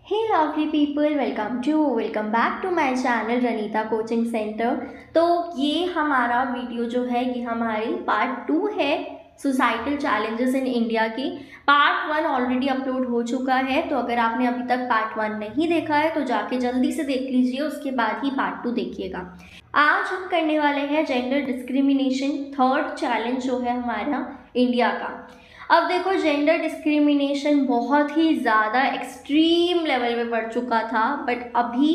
Hey lovely people, welcome back to my channel Ranita coaching centre. तो ये हमारा video जो है ये हमारी पार्ट 2 है सोसाइटल चैलेंजेस इन इंडिया की। पार्ट 1 ऑलरेडी अपलोड हो चुका है, तो अगर आपने अभी तक पार्ट 1 नहीं देखा है तो जाके जल्दी से देख लीजिए, उसके बाद ही पार्ट 2 देखिएगा। आज हम करने वाले हैं जेंडर डिस्क्रिमिनेशन, थर्ड चैलेंज जो है हमारा इंडिया का। अब देखो, जेंडर डिस्क्रिमिनेशन बहुत ही ज़्यादा एक्सट्रीम लेवल पे बढ़ चुका था, बट अभी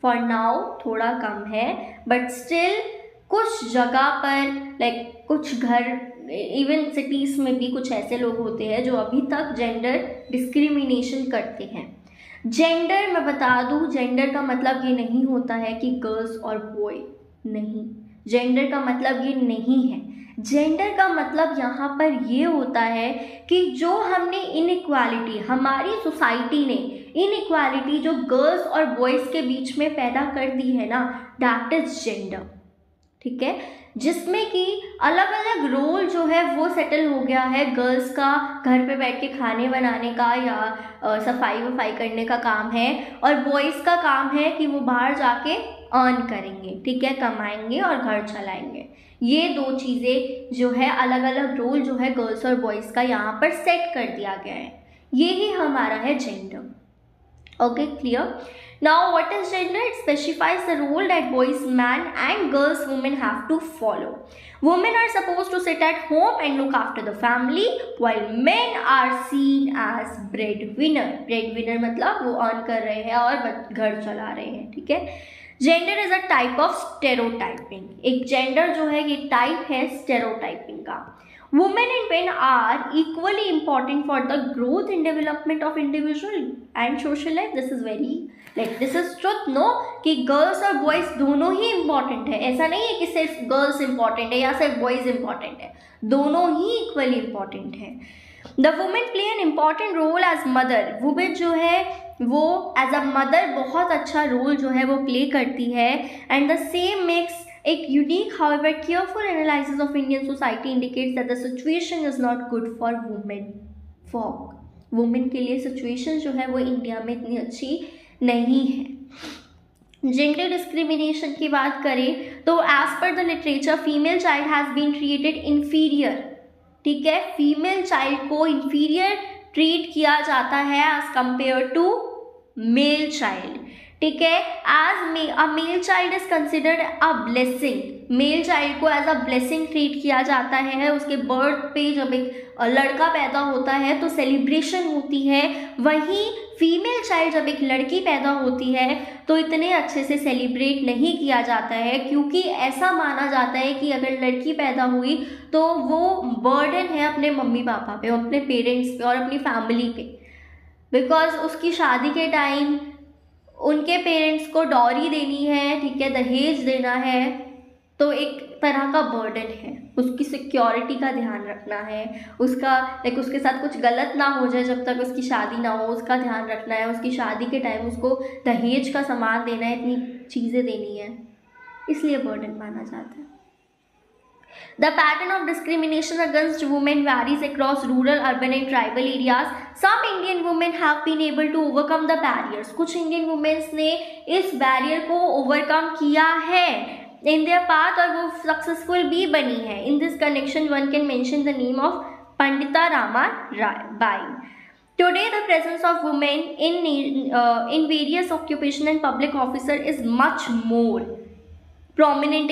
फॉर नाउ थोड़ा कम है। बट स्टिल कुछ जगह पर कुछ घर, इवन सिटीज़ में भी कुछ ऐसे लोग होते हैं जो अभी तक जेंडर डिस्क्रिमिनेशन करते हैं। जेंडर मैं बता दूँ, जेंडर का मतलब ये नहीं होता है कि गर्ल्स और बॉय, नहीं। जेंडर का मतलब ये नहीं है। जेंडर का मतलब यहाँ पर ये होता है कि जो हमने इनइक्वालिटी, हमारी सोसाइटी ने इनइक्वालिटी जो गर्ल्स और बॉयज़ के बीच में पैदा कर दी है ना, दैट इज जेंडर। ठीक है, जिसमें कि अलग अलग रोल जो है वो सेटल हो गया है। गर्ल्स का घर पे बैठ के खाने बनाने का या सफाई वफाई करने का काम है, और बॉयज़ का काम है कि वो बाहर जाके अर्न करेंगे, ठीक है, कमाएंगे और घर चलाएंगे। ये दो चीज़ें जो है, अलग अलग रोल जो है गर्ल्स और बॉयज़ का यहाँ पर सेट कर दिया गया है। ये ही हमारा है gender. Okay, clear? Now, what is gender? It specifies the role that boys, men and girls, women have to follow. Women are supposed to sit at home and look after the family, while men are seen as breadwinner. Breadwinner मतलब वो earn कर रहे हैं और घर चला रहे हैं, ठीक है। Gender is a type of stereotyping. एक जेंडर जो है ये टाइप है स्टेरोटाइपिंग का। Women and men are equally important for the growth and development of individual and social life. This is truth, no, कि गर्ल्स और बॉयज दोनों ही इम्पॉर्टेंट है। ऐसा नहीं है कि सिर्फ गर्ल्स इम्पॉर्टेंट है या सिर्फ बॉयज इम्पॉर्टेंट है, दोनों ही इक्वली इम्पॉर्टेंट है। The women play an important role as mother. Women जो है वो एज अ मदर बहुत अच्छा रोल जो है वो प्ले करती है। एंड द सेम मेक्स एक unique however careful analysis of Indian society indicates that the situation is not good for women. Women के लिए सिचुएशन जो है वो इंडिया में इतनी अच्छी नहीं है। जेंडर डिस्क्रिमिनेशन की बात करें तो as per the literature female child has been treated inferior. ठीक है, फीमेल चाइल्ड को इन्फीरियर ट्रीट किया जाता है as compared to male child. ठीक है, as a male child is considered a blessing. Male child को एज अ ब्लेसिंग ट्रीट किया जाता है। उसके बर्थ पे जब एक लड़का पैदा होता है तो सेलिब्रेशन होती है, वहीं फीमेल चाइल्ड जब एक लड़की पैदा होती है तो इतने अच्छे से सेलिब्रेट नहीं किया जाता है, क्योंकि ऐसा माना जाता है कि अगर लड़की पैदा हुई तो वो बर्डन है अपने मम्मी पापा पे, अपने पेरेंट्स पे और अपनी फैमिली पे। बिकॉज उसकी शादी के टाइम उनके पेरेंट्स को डॉरी देनी है, ठीक है, दहेज देना है, तो एक तरह का बर्डन है। उसकी सिक्योरिटी का ध्यान रखना है, उसका उसके साथ कुछ गलत ना हो जाए जब तक उसकी शादी ना हो, उसका ध्यान रखना है। उसकी शादी के टाइम उसको दहेज का सामान देना है, इतनी चीज़ें देनी है, इसलिए बर्डन माना जाता है। The pattern of discrimination against women varies across rural, urban and tribal areas. Some Indian women have been able to overcome the barriers. कुछ Indian women ने इस बैरियर को ओवरकम किया है in their path और वो सक्सेसफुल भी बनी है। In this connection, one can mention the name of Pandita Rama Bai. Today, the presence of women in various occupation and public officer is much more prominent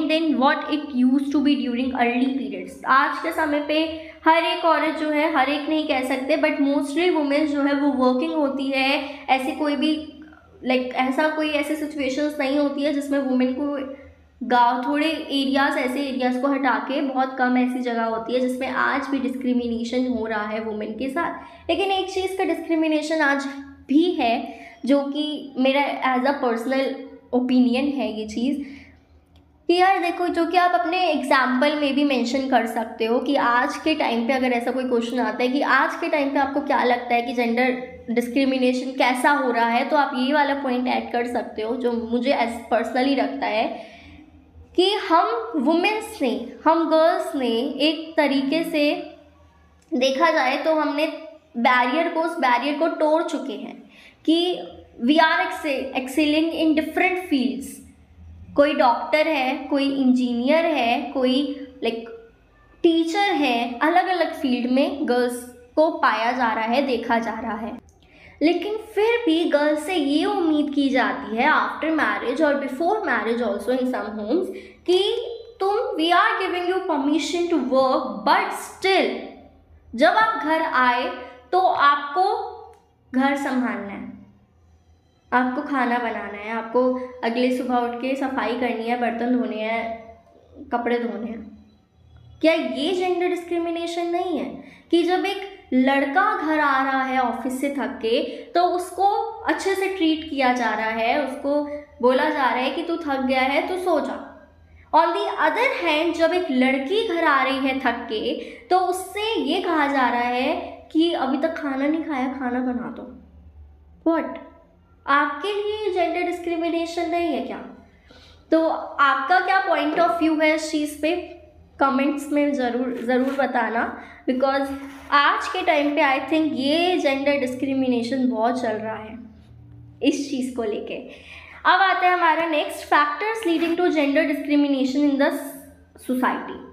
than what it used to be during early periods. आज के समय पे हर एक औरत जो है, हर एक नहीं कह सकते, बट मोस्टली वुमेन जो है वो वर्किंग होती है। ऐसी कोई भी ऐसे सिचुएशंस नहीं होती है जिसमें वुमेन को गाँव, थोड़े ऐसे एरियाज़ को हटा के बहुत कम ऐसी जगह होती है जिसमें आज भी डिस्क्रिमिनेशन हो रहा है वुमेन के साथ। लेकिन एक चीज़ का डिस्क्रिमिनेशन आज भी है जो कि मेरा एज अ पर्सनल ओपिनियन है ये चीज़, कि यार देखो, जो कि आप अपने एग्जाम्पल में भी मेंशन कर सकते हो कि आज के टाइम पे अगर ऐसा कोई क्वेश्चन आता है कि आज के टाइम पे आपको क्या लगता है कि जेंडर डिस्क्रिमिनेशन कैसा हो रहा है, तो आप ये वाला पॉइंट ऐड कर सकते हो जो मुझे एज पर्सनली लगता है कि हम गर्ल्स ने एक तरीके से देखा जाए तो हमने उस बैरियर को तोड़ चुके हैं कि we are excelling in different fields. कोई डॉक्टर है, कोई इंजीनियर है, कोई लाइक टीचर है, अलग अलग फील्ड में गर्ल्स को पाया जा रहा है, देखा जा रहा है। लेकिन फिर भी गर्ल्स से ये उम्मीद की जाती है आफ्टर मैरिज और before marriage also in some homes कि we are giving you permission to work, but still जब आप घर आए तो आपको घर संभालना है, आपको खाना बनाना है, आपको अगले सुबह उठ के सफाई करनी है, बर्तन धोने हैं, कपड़े धोने हैं। क्या ये जेंडर डिस्क्रिमिनेशन नहीं है कि जब एक लड़का घर आ रहा है ऑफिस से थक के तो उसको अच्छे से ट्रीट किया जा रहा है, उसको बोला जा रहा है कि तू थक गया है तो सो जा। ऑन दी अदर हैंड जब एक लड़की घर आ रही है थक के तो उससे ये कहा जा रहा है कि अभी तक खाना नहीं खाया, खाना बना दो। व्हाट? आपके लिए जेंडर डिस्क्रिमिनेशन नहीं है क्या? तो आपका क्या पॉइंट ऑफ व्यू है इस चीज़ पे? कमेंट्स में ज़रूर बताना, बिकॉज आज के टाइम पे आई थिंक ये जेंडर डिस्क्रिमिनेशन बहुत चल रहा है इस चीज़ को लेके। अब आता है हमारा next, factors leading to gender discrimination in the society.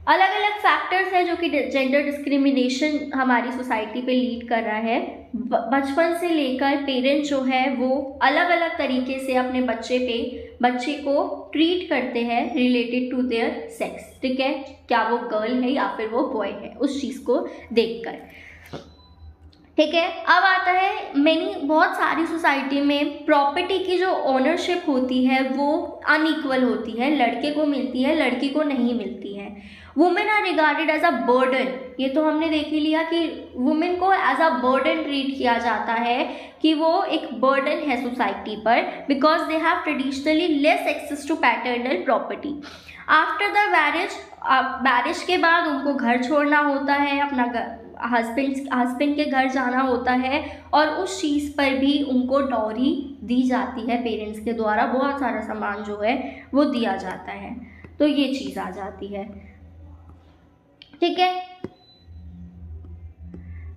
अलग अलग फैक्टर्स हैं जो कि जेंडर डिस्क्रिमिनेशन हमारी सोसाइटी पे लीड कर रहा है। बचपन से लेकर पेरेंट्स जो है वो अलग अलग तरीके से अपने बच्चे को ट्रीट करते हैं रिलेटेड टू देयर सेक्स, ठीक है, क्या वो गर्ल है या फिर वो बॉय है, उस चीज़ को देखकर, ठीक है। अब आता है बहुत सारी सोसाइटी में प्रॉपर्टी की जो ओनरशिप होती है वो अनइक्वल होती है, लड़के को मिलती है, लड़की को नहीं मिलती है। Women are regarded as a burden, ये तो हमने देख ही लिया कि वुमेन को एज अ बर्डन ट्रीट किया जाता है, कि वो एक बर्डन है सोसाइटी पर, because they have traditionally less access to paternal property. After the marriage के बाद उनको घर छोड़ना होता है, अपना हस्बैंड के घर जाना होता है, और उस चीज़ पर भी उनको डॉरी दी जाती है पेरेंट्स के द्वारा, बहुत सारा सामान जो है वो दिया जाता है, तो ये चीज़ आ जाती है, ठीक है।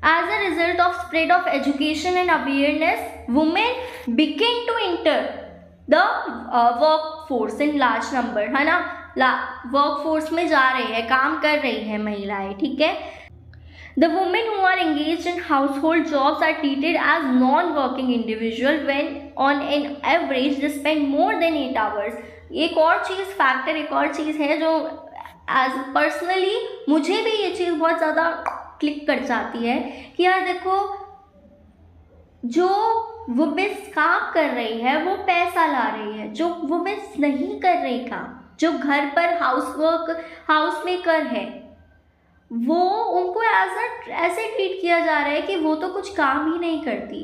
As a result of spread of education and awareness, women begin to enter the workforce in large number, है ना, वर्कफोर्स में जा रही है, काम कर रही है महिलाएं, ठीक है। The women who are engaged in household jobs are treated as non-working individual when on an average they spend more than 8 hours. एक और चीज़ है जो एज पर्सनली मुझे भी ये चीज़ बहुत ज़्यादा क्लिक कर जाती है कि यार देखो, जो वुमेन्स काम कर रही है वो पैसा ला रही है, जो वुमेन्स नहीं कर रही काम, जो घर पर हाउस मेकर है, वो उनको ऐसे ट्रीट किया जा रहा है कि वो तो कुछ काम ही नहीं करती,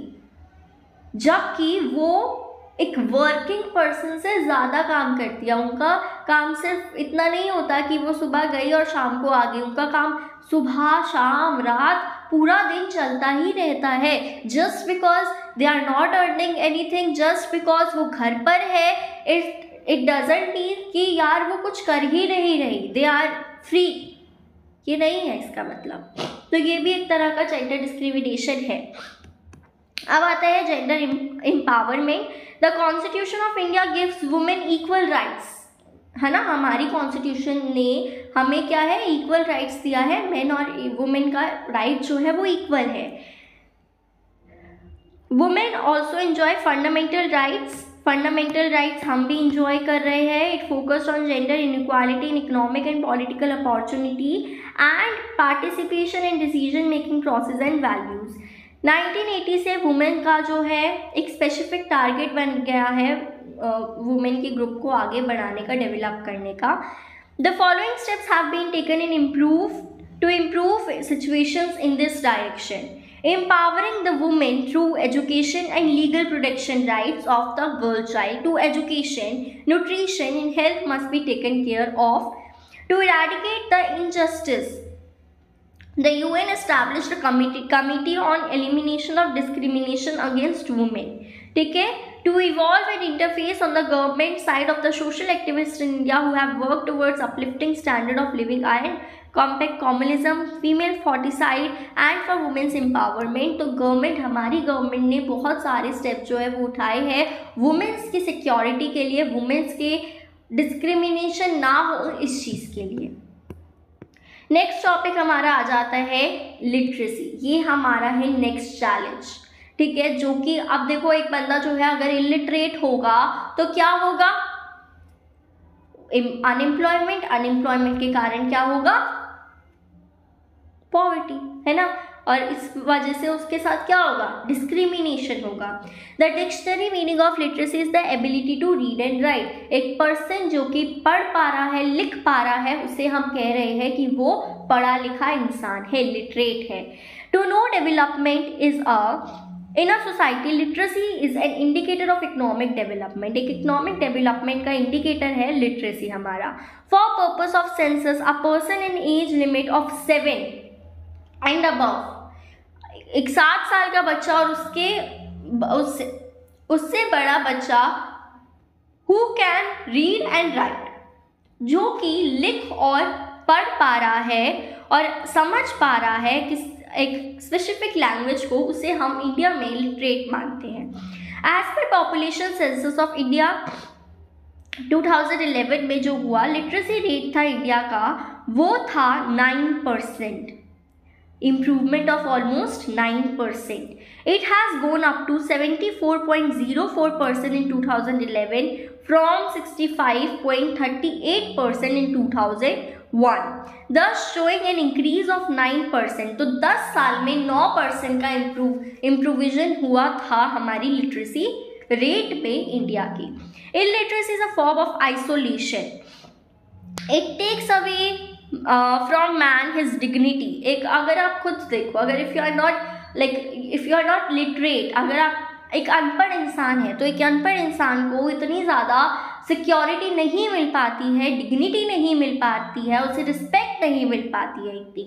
जबकि वो एक वर्किंग पर्सन से ज़्यादा काम करती है। उनका काम सिर्फ इतना नहीं होता कि वो सुबह गई और शाम को आ गई, उनका काम सुबह शाम रात पूरा दिन चलता ही रहता है। Just because they are not earning anything, just because वो घर पर है, इट डजंट मीन कि यार वो कुछ कर ही नहीं रही, दे आर फ्री, ये नहीं है इसका मतलब। तो ये भी एक तरह का जेंडर डिस्क्रिमिनेशन है। अब आता है gender empowerment. The constitution of India gives women equal rights, है ना, हमारी कॉन्स्टिट्यूशन ने हमें क्या है, इक्वल राइट्स दिया है, मेन और वुमेन का राइट जो है वो इक्वल है। Women also enjoy fundamental rights हम भी इंजॉय कर रहे हैं। It focused on gender inequality in economic and political opportunity and participation in decision making process and values. 1980 से वुमेन का जो है एक स्पेसिफिक टारगेट बन गया है वुमेन के ग्रुप को आगे बढ़ाने का, डेवलप करने का। The following steps have been taken to improve situations in this direction. Empowering the women through education and legal protection rights of the girl child to education, nutrition and health must be taken care of. To eradicate the injustice, the UN established a committee on elimination of discrimination against women. ठीक है, to evolve and interface on the government side of the social activists in India who have worked towards uplifting standard of living and compact communism, female foeticide and for women's empowerment. तो government, हमारी government ने बहुत सारे step जो है वो उठाए हैं वुमेन्स की सिक्योरिटी के लिए, वुमेन्स के डिस्क्रिमिनेशन ना हो इस चीज़ के लिए। नेक्स्ट टॉपिक हमारा आ जाता है लिटरेसी। ये हमारा है नेक्स्ट चैलेंज, ठीक है, जो कि अब देखो एक बंदा जो है अगर इलिटरेट होगा तो क्या होगा, अनएम्प्लॉयमेंट, अनएम्प्लॉयमेंट के कारण क्या होगा, पॉवर्टी, है ना, और इस वजह से उसके साथ क्या होगा, डिस्क्रिमिनेशन होगा। The dictionary meaning of literacy is the ability to read and write. एक पर्सन जो कि पढ़ पा रहा है, लिख पा रहा है, उसे हम कह रहे हैं कि वो पढ़ा लिखा इंसान है, लिटरेट है। To know development is in a society, literacy is an indicator of economic development. एक इकोनॉमिक डेवलपमेंट का इंडिकेटर है लिटरेसी हमारा। For purpose of census a person in age limit of 7 and above, एक 7 साल का बच्चा और उससे बड़ा बच्चा, who can read and write, जो कि लिख और पढ़ पा रहा है और समझ पा रहा है किस एक स्पेसिफिक लैंग्वेज को, उसे हम इंडिया में लिटरेट मानते हैं। As per population census of India 2011 में जो हुआ लिटरेसी रेट था इंडिया का, वो था 9%, improvement of almost 9%. It has gone up to 74.04% in 2011 from 65.38% in 2001, thus showing an increase of 9%. तो 10 साल में 9% का इम्प्रूविजन हुआ था हमारी लिटरेसी रेट में इंडिया की। Illiteracy is a form of isolation. It takes away from man his dignity. एक अगर आप खुद देखो, अगर if you are not literate, अगर आप एक अनपढ़ इंसान है तो एक अनपढ़ इंसान को इतनी ज़्यादा सिक्योरिटी नहीं मिल पाती है, डिग्निटी नहीं मिल पाती है, उसे रिस्पेक्ट नहीं मिल पाती है इतनी।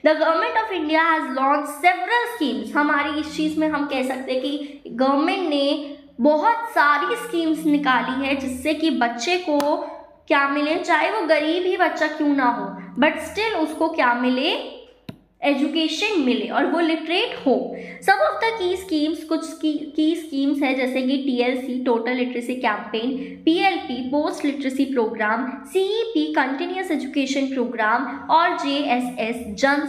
The government of India has launch several schemes. हमारी इस चीज़ में हम कह सकते हैं कि गवर्नमेंट ने बहुत सारी स्कीम्स निकाली है जिससे कि बच्चे को क्या मिले, चाहे वो गरीब ही बच्चा क्यों ना हो, बट स्टिल उसको क्या मिले, एजुकेशन मिले और वो लिटरेट हो। Some of the key schemes, कुछ की स्कीम्स है जैसे कि TLC total literacy campaign, PLP post literacy programme, CEP continuous education programme और JSS Jan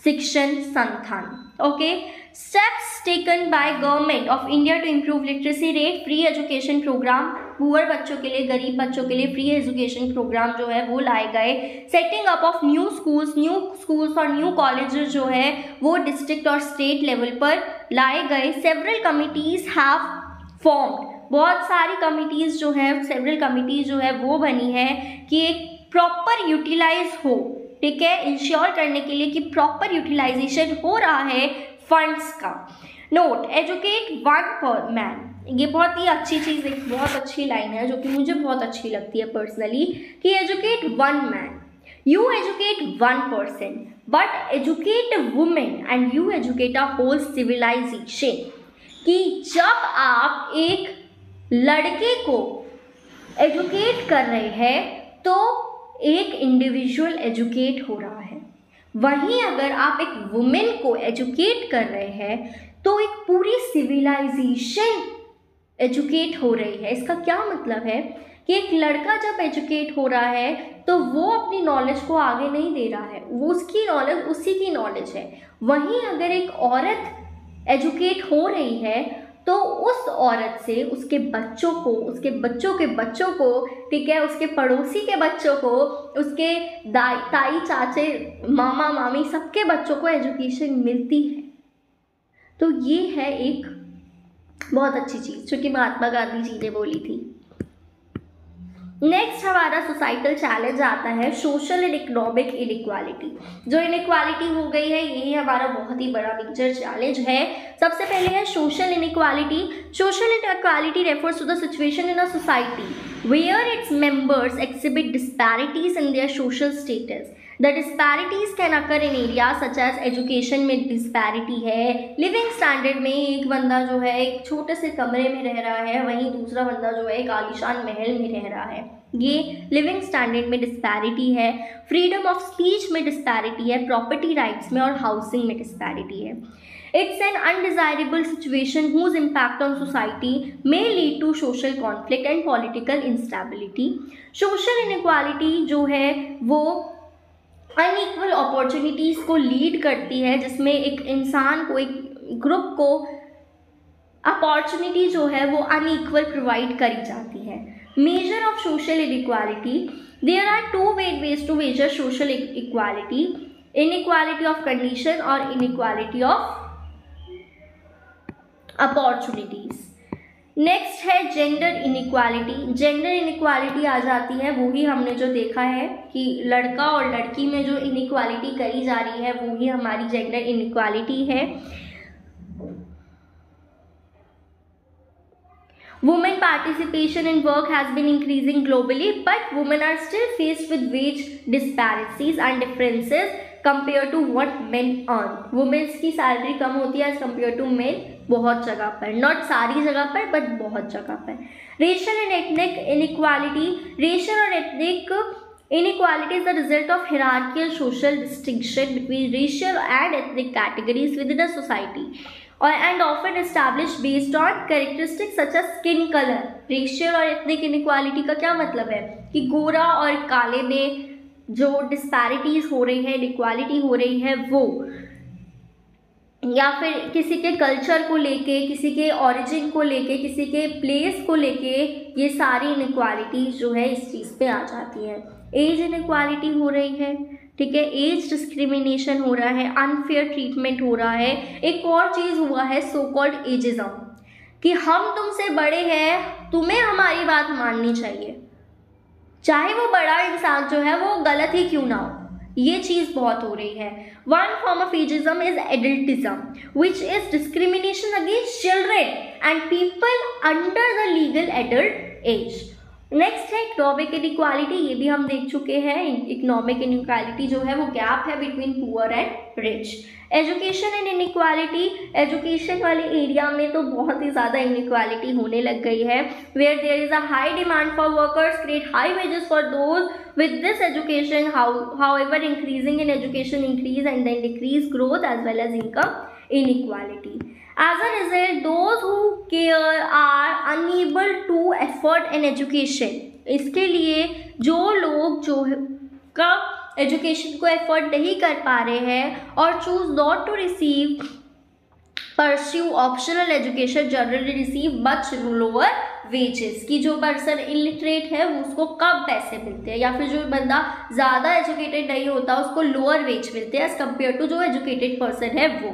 Shikshan Sansthan. Okay, steps taken by government of India to improve literacy rate, free education programme, poor बच्चों के लिए, गरीब बच्चों के लिए फ्री एजुकेशन प्रोग्राम जो है वो लाए गए। Setting up of new schools और न्यू कॉलेजेस जो है वो डिस्ट्रिक्ट और स्टेट लेवल पर लाए गए। सेवरल कमिटीज़ हैव फॉर्म्ड, बहुत सारी कमिटीज़ जो है, सेवरल कमिटीज़ जो है वो बनी है कि एक प्रॉपर यूटिलाइज हो, ठीक है, इंश्योर करने के लिए कि प्रॉपर यूटिलाइजेशन हो रहा है फंड्स का। नोट, एजुकेट वन पर मैन, ये बहुत ही अच्छी चीज़, एक बहुत अच्छी लाइन है जो कि मुझे बहुत अच्छी लगती है पर्सनली, कि educate one man, you educate one person, but educate a women and you educate a whole civilisation. कि जब आप एक लड़के को एजुकेट कर रहे हैं तो एक इंडिविजुअल एजुकेट हो रहा है, वहीं अगर आप एक वुमेन को एजुकेट कर रहे हैं तो एक पूरी सिविलाइजेशन एजुकेट हो रही है। इसका क्या मतलब है कि एक लड़का जब एजुकेट हो रहा है तो वो अपनी नॉलेज को आगे नहीं दे रहा है, वो उसकी नॉलेज उसी की नॉलेज है। वहीं अगर एक औरत एजुकेट हो रही है तो उस औरत से उसके बच्चों को, उसके बच्चों के बच्चों को, ठीक है, उसके पड़ोसी के बच्चों को, उसके ताई चाचे मामा मामी सबके बच्चों को एजुकेशन मिलती है। तो ये है एक बहुत अच्छी चीज़ जो कि महात्मा गांधी जी ने बोली थी। नेक्स्ट हमारा सोसाइटल चैलेंज आता है सोशल एंड इकोनॉमिक इनइक्वालिटी। जो इनइक्वालिटी हो गई है यही हमारा बहुत ही बड़ा मेजर चैलेंज है। सबसे पहले है social inequality. Social inequality refers to the situation in a society where its members exhibit disparities in their social status. The disparities can occur in area such as education में disparity है, living standard में एक बंदा जो है एक छोटे से कमरे में रह रहा है, वहीं दूसरा बंदा जो है एक आलीशान महल में रह रहा है, ये लिविंग स्टैंडर्ड में डिस्पैरिटी है। फ्रीडम ऑफ स्पीच में डिस्पैरिटी है, प्रॉपर्टी राइट्स में और हाउसिंग में डिस्पैरिटी है। It's an undesirable situation whose impact on society may lead to social conflict and political instability. Social inequality जो है वो अनइक्वल अपॉर्चुनिटीज़ को लीड करती है, जिसमें एक इंसान को, एक ग्रुप को अपॉर्चुनिटी जो है वो अनइक्वल प्रोवाइड करी जाती है। Measure of social inequality, there are two ways to measure social equality, inequality of condition और inequality of अपॉर्चुनिटीज। नेक्स्ट है जेंडर इनइक्वालिटी। जेंडर इनइक्वालिटी आ जाती है, वो ही हमने जो देखा है कि लड़का और लड़की में जो इनइक्वालिटी करी जा रही है वो ही हमारी जेंडर इनइक्वालिटी है। Women participation in work has been increasing globally, but women are still faced with wage disparities and differences compared to what men earn. Women's की सैलरी कम होती है as compared to men बहुत जगह पर, not सारी जगह पर but बहुत जगह पर। Racial and ethnic inequality, racial और ethnic inequality is the result of hierarchical social distinction between racial and ethnic categories within a society. And often established based on characteristics such as skin color. Racial और ethnic inequality का क्या मतलब है कि गोरा और काले में जो डिस्पैरिटीज हो रही है, इनइक्वालिटी हो रही है वो, या फिर किसी के कल्चर को लेके, किसी के ओरिजिन को लेके, किसी के प्लेस को लेके, ये सारी इनइक्वालिटीज जो है इस चीज़ पे आ जाती है। एज इनइक्वालिटी हो रही है, ठीक है, एज डिस्क्रिमिनेशन हो रहा है, अनफेयर ट्रीटमेंट हो रहा है। एक और चीज़ हुआ है सो कॉल्ड एजिज्म, कि हम तुमसे बड़े हैं, तुम्हें हमारी बात माननी चाहिए, चाहे वो बड़ा इंसान जो है वो गलत ही क्यों ना हो। ये चीज़ बहुत हो रही है। One form of ageism is adultism which is discrimination against children and people under the legal adult age. Next है इकोनॉमिक इनइक्वालिटी, ये भी हम देख चुके हैं। इकोनॉमिक इनइक्वालिटी जो है वो गैप है between poor and rich. Education and inequality, education वाले एरिया में तो बहुत ही ज़्यादा इनइक्वालिटी होने लग गई है। Where there is a high demand for workers create high wages for those with this education, however increasing in education increase and then decrease growth as well as income inequality. As a result, those who care are unable to afford an education. इसके लिए जो लोग जो का education को afford नहीं कर पा रहे हैं और choose not to receive pursue optional education generally receive much lower wages, कि जो पर्सन इलिटरेट है वो उसको कम पैसे मिलते हैं, या फिर जो बंदा ज़्यादा एजुकेटेड नहीं होता उसको लोअर वेज मिलते हैं एज कम्पेयर टू जो एजुकेटेड पर्सन है वो।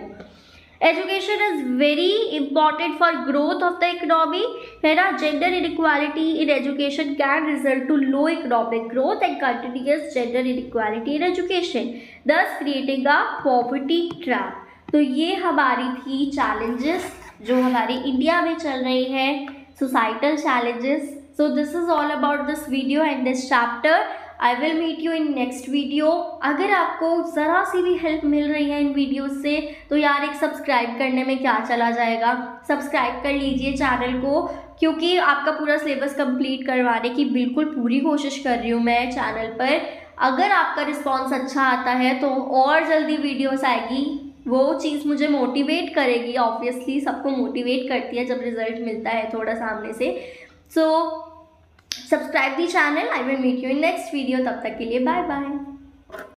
Education is very important for growth of the economy, है ना। Gender inequality in education can result to low economic growth and continuous gender inequality in education, thus creating a poverty trap. तो ये हमारी थी challenges जो हमारी India में चल रही है, societal challenges. So this is all about this video and this chapter. I will meet you in next video. अगर आपको ज़रा सी भी हेल्प मिल रही है इन वीडियोस से तो यार एक सब्सक्राइब करने में क्या चला जाएगा, सब्सक्राइब कर लीजिए चैनल को, क्योंकि आपका पूरा सिलेबस कंप्लीट करवाने की बिल्कुल पूरी कोशिश कर रही हूँ मैं चैनल पर। अगर आपका रिस्पॉन्स अच्छा आता है तो और जल्दी वीडियोस आएगी, वो चीज़ मुझे मोटिवेट करेगी। ऑब्वियसली सबको मोटिवेट करती है जब रिजल्ट मिलता है थोड़ा सामने से। So subscribe the channel. I will meet you in next video. तब तक के लिए बाय बाय।